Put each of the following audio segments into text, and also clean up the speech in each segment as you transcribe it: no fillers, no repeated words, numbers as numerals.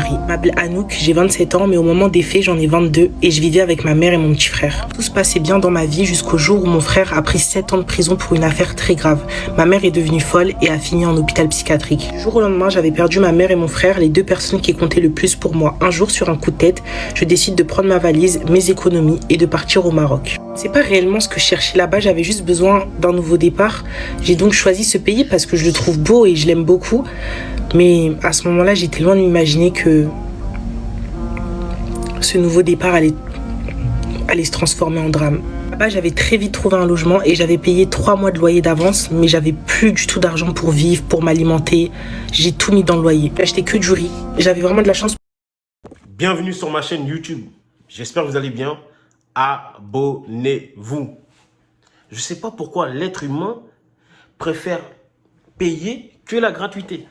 Je m'appelle Anouk, j'ai 27 ans, mais au moment des faits, j'en ai 22 et je vivais avec ma mère et mon petit frère. Tout se passait bien dans ma vie jusqu'au jour où mon frère a pris 7 ans de prison pour une affaire très grave. Ma mère est devenue folle et a fini en hôpital psychiatrique. Du jour au lendemain, j'avais perdu ma mère et mon frère, les deux personnes qui comptaient le plus pour moi. Un jour, sur un coup de tête, je décide de prendre ma valise, mes économies et de partir au Maroc. C'est pas réellement ce que je cherchais là-bas, j'avais juste besoin d'un nouveau départ. J'ai donc choisi ce pays parce que je le trouve beau et je l'aime beaucoup. Mais à ce moment-là, j'étais loin de m'imaginer que ce nouveau départ allait se transformer en drame. Là-bas, j'avais très vite trouvé un logement et j'avais payé 3 mois de loyer d'avance, mais j'avais plus du tout d'argent pour vivre, pour m'alimenter. J'ai tout mis dans le loyer. J'ai acheté que du riz. J'avais vraiment de la chance. Bienvenue sur ma chaîne YouTube. J'espère que vous allez bien. Abonnez-vous. Je ne sais pas pourquoi l'être humain préfère payer que la gratuité.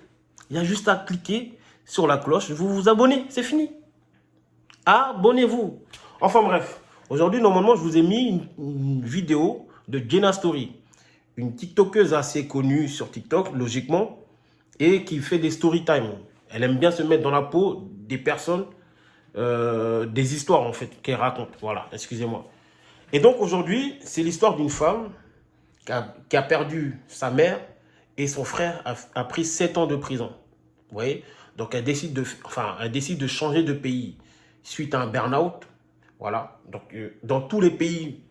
Il y a juste à cliquer sur la cloche, vous vous abonnez, c'est fini. Abonnez-vous. Enfin bref, aujourd'hui normalement je vous ai mis une vidéo de Jenna Story, une TikTokeuse assez connue sur TikTok logiquement et qui fait des story time. Elle aime bien se mettre dans la peau des personnes, des histoires en fait qu'elle raconte. Voilà, excusez-moi. Et donc aujourd'hui c'est l'histoire d'une femme qui a perdu sa mère et son frère a pris 7 ans de prison. Vous voyez? Donc elle décide de changer de pays suite à un burn-out. Voilà. Donc dans tous les pays,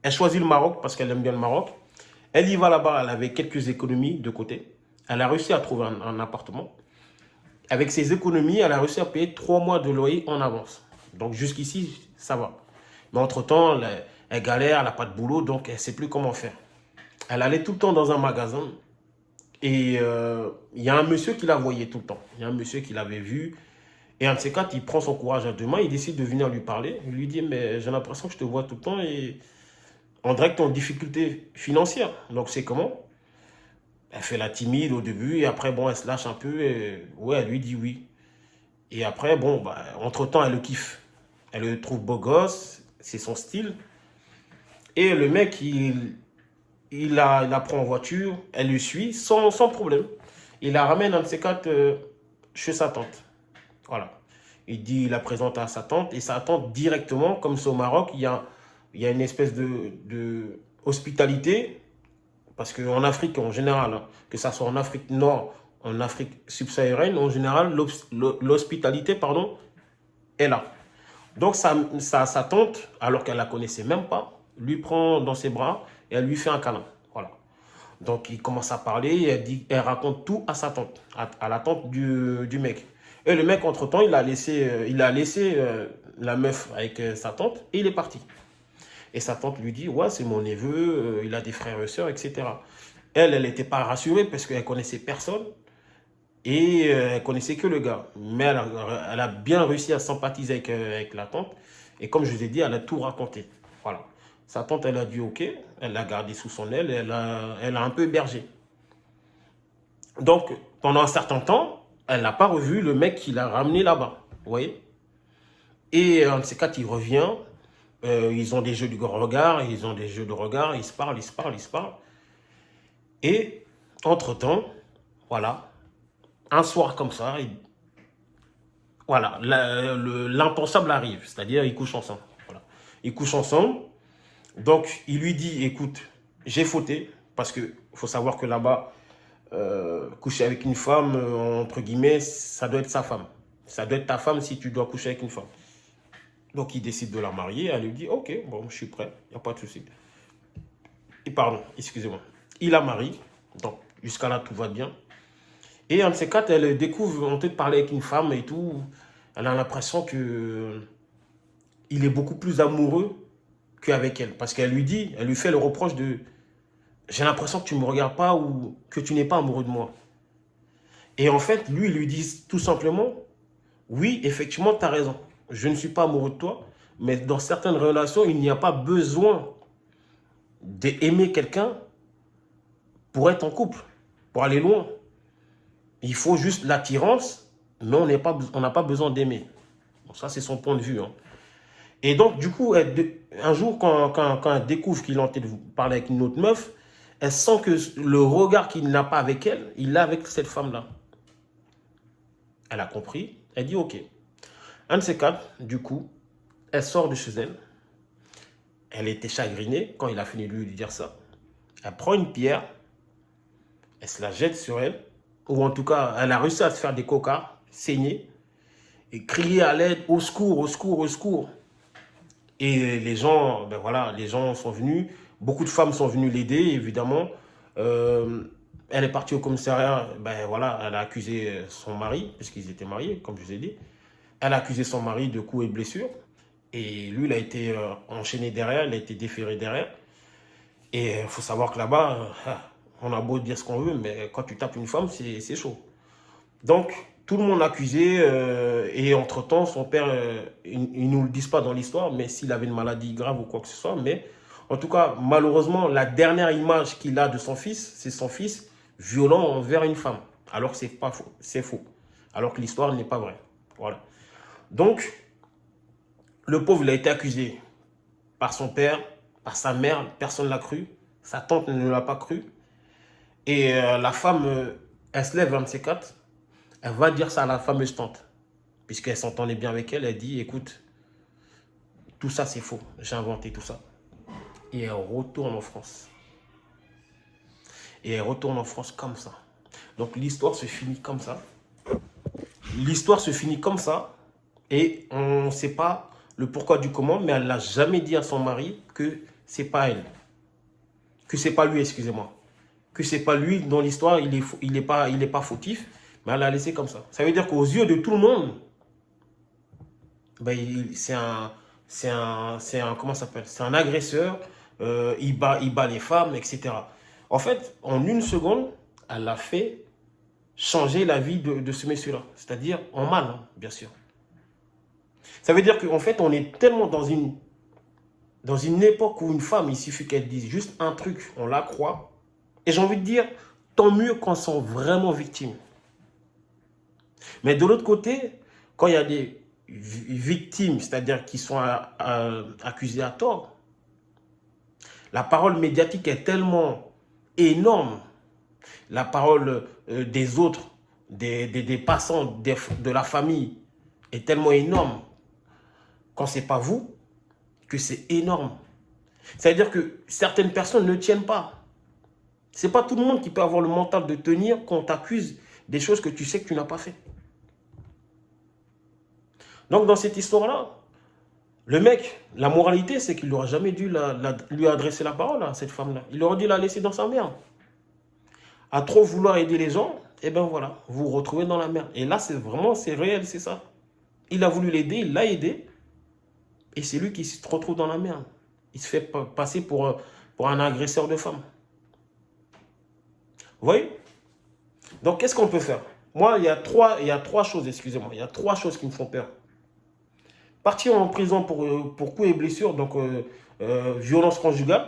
elle choisit le Maroc parce qu'elle aime bien le Maroc. Elle y va là-bas, elle avait quelques économies de côté. Elle a réussi à trouver un appartement. Avec ses économies, elle a réussi à payer 3 mois de loyer en avance. Donc jusqu'ici, ça va. Mais entre-temps, elle galère, elle n'a pas de boulot, donc elle ne sait plus comment faire. Elle allait tout le temps dans un magasin. Et il y a un monsieur qui la voyait tout le temps. Il y a un monsieur qui l'avait vu. Et un de ces quatre, il prend son courage à deux mains. Il décide de venir lui parler. Il lui dit, mais j'ai l'impression que je te vois tout le temps et on dirait que tu es en difficulté financière. Donc c'est comment? Elle fait la timide au début et après, bon, elle se lâche un peu. Et ouais, elle lui dit oui. Et après, bon, bah, entre-temps, elle le kiffe. Elle le trouve beau gosse. C'est son style. Et le mec, il la prend en voiture, elle le suit sans problème. Il la ramène un de ces quatre chez sa tante. Voilà. Il la présente à sa tante et sa tante directement, comme c'est au Maroc, il y a une espèce de hospitalité. Parce qu'en Afrique, en général, hein, que ça soit en Afrique Nord, en Afrique subsaharienne, en général, l'hospitalité, pardon, est là. Donc sa tante, alors qu'elle ne la connaissait même pas, lui prend dans ses bras et elle lui fait un câlin. Voilà. Donc il commence à parler, elle raconte tout à sa tante, à la tante du mec. Et le mec, entre-temps, il a laissé la meuf avec sa tante et il est parti. Et sa tante lui dit, ouais, c'est mon neveu, il a des frères et sœurs, etc. Elle n'était pas rassurée parce qu'elle connaissait personne. Et elle connaissait que le gars. Mais elle a bien réussi à sympathiser avec la tante. Et comme je vous ai dit, elle a tout raconté. Voilà. Sa tante, elle a dit OK. Elle l'a gardé sous son aile. Elle a un peu hébergé. Donc, pendant un certain temps, elle n'a pas revu le mec qui l'a ramené là-bas. Vous voyez? Et un de ces quatre, il revient. Ils ont des jeux de regard. Ils ont des jeux de regard. Ils se parlent, ils se parlent, ils se parlent. Et, entre-temps, voilà. Un soir comme ça, voilà, l'impensable arrive, c'est-à-dire ils couchent ensemble. Voilà. Ils couchent ensemble, donc il lui dit, écoute, j'ai fauté, parce qu'il faut savoir que là-bas, coucher avec une femme, entre guillemets, ça doit être sa femme. Ça doit être ta femme si tu dois coucher avec une femme. Donc il décide de la marier, elle lui dit, ok, bon, je suis prêt, il n'y a pas de souci. Et pardon, excusez-moi. Il la marie, donc jusqu'à là tout va bien. Et un de ces quatre, elle découvre, on peut parler avec une femme et tout. Elle a l'impression que il est beaucoup plus amoureux qu'avec elle. Parce qu'elle lui dit, elle lui fait le reproche de j'ai l'impression que tu ne me regardes pas ou que tu n'es pas amoureux de moi. Et en fait, lui, il lui dit tout simplement oui, effectivement, tu as raison. Je ne suis pas amoureux de toi. Mais dans certaines relations, il n'y a pas besoin d'aimer quelqu'un pour être en couple, pour aller loin. Il faut juste l'attirance, mais on n'a pas besoin d'aimer. Bon, ça, c'est son point de vue. Hein. Et donc, du coup, un jour, quand elle découvre qu'il est en train de parler avec une autre meuf, elle sent que le regard qu'il n'a pas avec elle, il l'a avec cette femme-là. Elle a compris. Elle dit ok. Un de ces quatre, du coup, elle sort de chez elle. Elle était chagrinée quand il a fini de lui dire ça. Elle prend une pierre, elle se la jette sur elle, ou en tout cas, elle a réussi à se faire des cocards, saigner, et crier à l'aide, au secours, au secours, au secours. Et les gens, ben voilà, les gens sont venus, beaucoup de femmes sont venues l'aider, évidemment. Elle est partie au commissariat, ben voilà, elle a accusé son mari, puisqu'ils étaient mariés, comme je vous ai dit. Elle a accusé son mari de coups et blessures. Et lui, il a été enchaîné derrière, il a été déféré derrière. Et il faut savoir que là-bas, on a beau dire ce qu'on veut, mais quand tu tapes une femme, c'est chaud. Donc, tout le monde accusé, et entre-temps, son père, ils ne nous le disent pas dans l'histoire, mais s'il avait une maladie grave ou quoi que ce soit, mais en tout cas, malheureusement, la dernière image qu'il a de son fils, c'est son fils violent envers une femme, alors que c'est pas faux, c'est faux, alors que l'histoire n'est pas vraie. Voilà. Donc, le pauvre, il a été accusé par son père, par sa mère, personne ne l'a cru, sa tante ne l'a pas cru, et la femme, elle se lève, un de ces quatre. Elle va dire ça à la fameuse tante, puisqu'elle s'entendait bien avec elle. Elle dit, écoute, tout ça c'est faux, j'ai inventé tout ça. Et elle retourne en France. Et elle retourne en France comme ça. Donc l'histoire se finit comme ça. L'histoire se finit comme ça. Et on ne sait pas le pourquoi du comment, mais elle n'a jamais dit à son mari que c'est pas elle. Que c'est pas lui, excusez-moi. Que c'est pas lui dans l'histoire, il est pas fautif. Mais elle l'a laissé comme ça. Ça veut dire qu'aux yeux de tout le monde, ben, comment ça s'appelle? C'est un agresseur, il bat les femmes, etc. En fait, en une seconde, elle a fait changer la vie de ce monsieur-là. C'est-à-dire en mal, hein, bien sûr. Ça veut dire qu'en fait, on est tellement dans une époque où une femme, il suffit qu'elle dise juste un truc, on la croit. Et j'ai envie de dire, tant mieux quand elles sont vraiment victimes. Mais de l'autre côté, quand il y a des victimes, c'est-à-dire qui sont accusées à tort, la parole médiatique est tellement énorme, la parole des autres, des passants, de la famille est tellement énorme, quand ce n'est pas vous, que c'est énorme. C'est-à-dire que certaines personnes ne tiennent pas. Ce n'est pas tout le monde qui peut avoir le mental de tenir quand on t'accuse des choses que tu sais que tu n'as pas fait. Donc, dans cette histoire-là, le mec, la moralité, c'est qu'il n'aurait jamais dû lui adresser la parole à cette femme-là. Il aurait dû la laisser dans sa merde. À trop vouloir aider les gens, et ben voilà, vous vous retrouvez dans la merde. Et là, c'est réel, c'est ça. Il a voulu l'aider, il l'a aidé, et c'est lui qui se retrouve dans la merde. Il se fait passer pour un agresseur de femmes. Vous voyez? Donc, qu'est-ce qu'on peut faire? Moi, il y a trois choses, excusez-moi, il y a trois choses qui me font peur. Partir en prison pour coups et blessures, donc violence conjugale.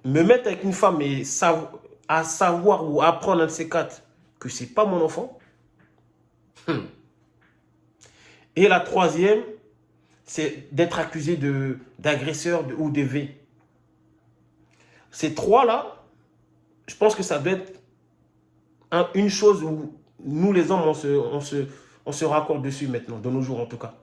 Me mettre avec une femme et à savoir ou apprendre un de ces quatre que c'est pas mon enfant. Et la troisième, c'est d'être accusé d'agresseur ou de V. Ces trois-là, je pense que ça doit être une chose où nous les hommes, on se raccorde dessus maintenant, de nos jours en tout cas.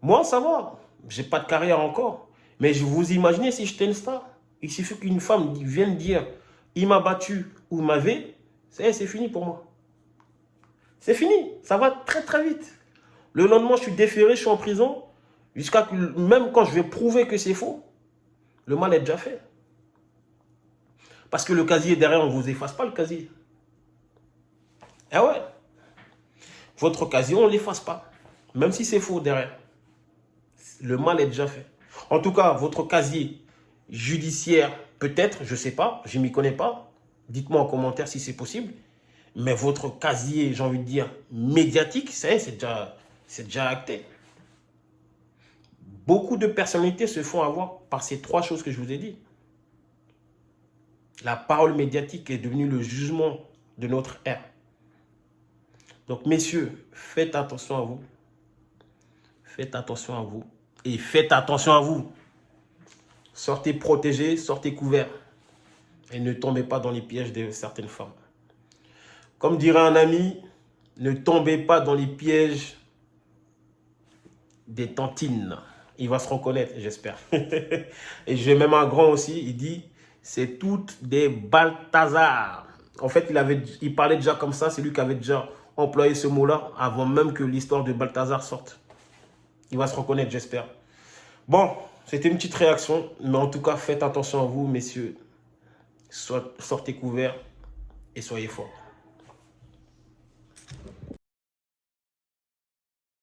Moi, ça va. Je n'ai pas de carrière encore. Mais vous imaginez si j'étais une star. Il suffit qu'une femme vienne dire « il m'a battu » ou « il m'avait », c'est fini pour moi. C'est fini. Ça va très très vite. Le lendemain, je suis déféré, je suis en prison. Jusqu'à que, même quand je vais prouver que c'est faux, le mal est déjà fait. Parce que le casier derrière, on ne vous efface pas le casier. Eh ouais. Votre casier, on ne l'efface pas. Même si c'est faux derrière. Le mal est déjà fait. En tout cas, votre casier judiciaire, peut-être, je ne sais pas, je ne m'y connais pas. Dites-moi en commentaire si c'est possible. Mais votre casier, j'ai envie de dire, médiatique, c'est déjà acté. Beaucoup de personnalités se font avoir par ces trois choses que je vous ai dit. La parole médiatique est devenue le jugement de notre ère. Donc, messieurs, faites attention à vous. Faites attention à vous. Et faites attention à vous. Sortez protégés, sortez couverts. Et ne tombez pas dans les pièges de certaines femmes. Comme dirait un ami, Ne tombez pas dans les pièges des tantines. Il va se reconnaître, j'espère. Et je vais même un grand aussi, il dit, c'est toutes des Balthazar. En fait, il parlait déjà comme ça, c'est lui qui avait déjà employé ce mot-là avant même que l'histoire de Balthazar sorte. Il va se reconnaître, j'espère. Bon, c'était une petite réaction, mais en tout cas, faites attention à vous, messieurs. Sortez couverts et soyez forts.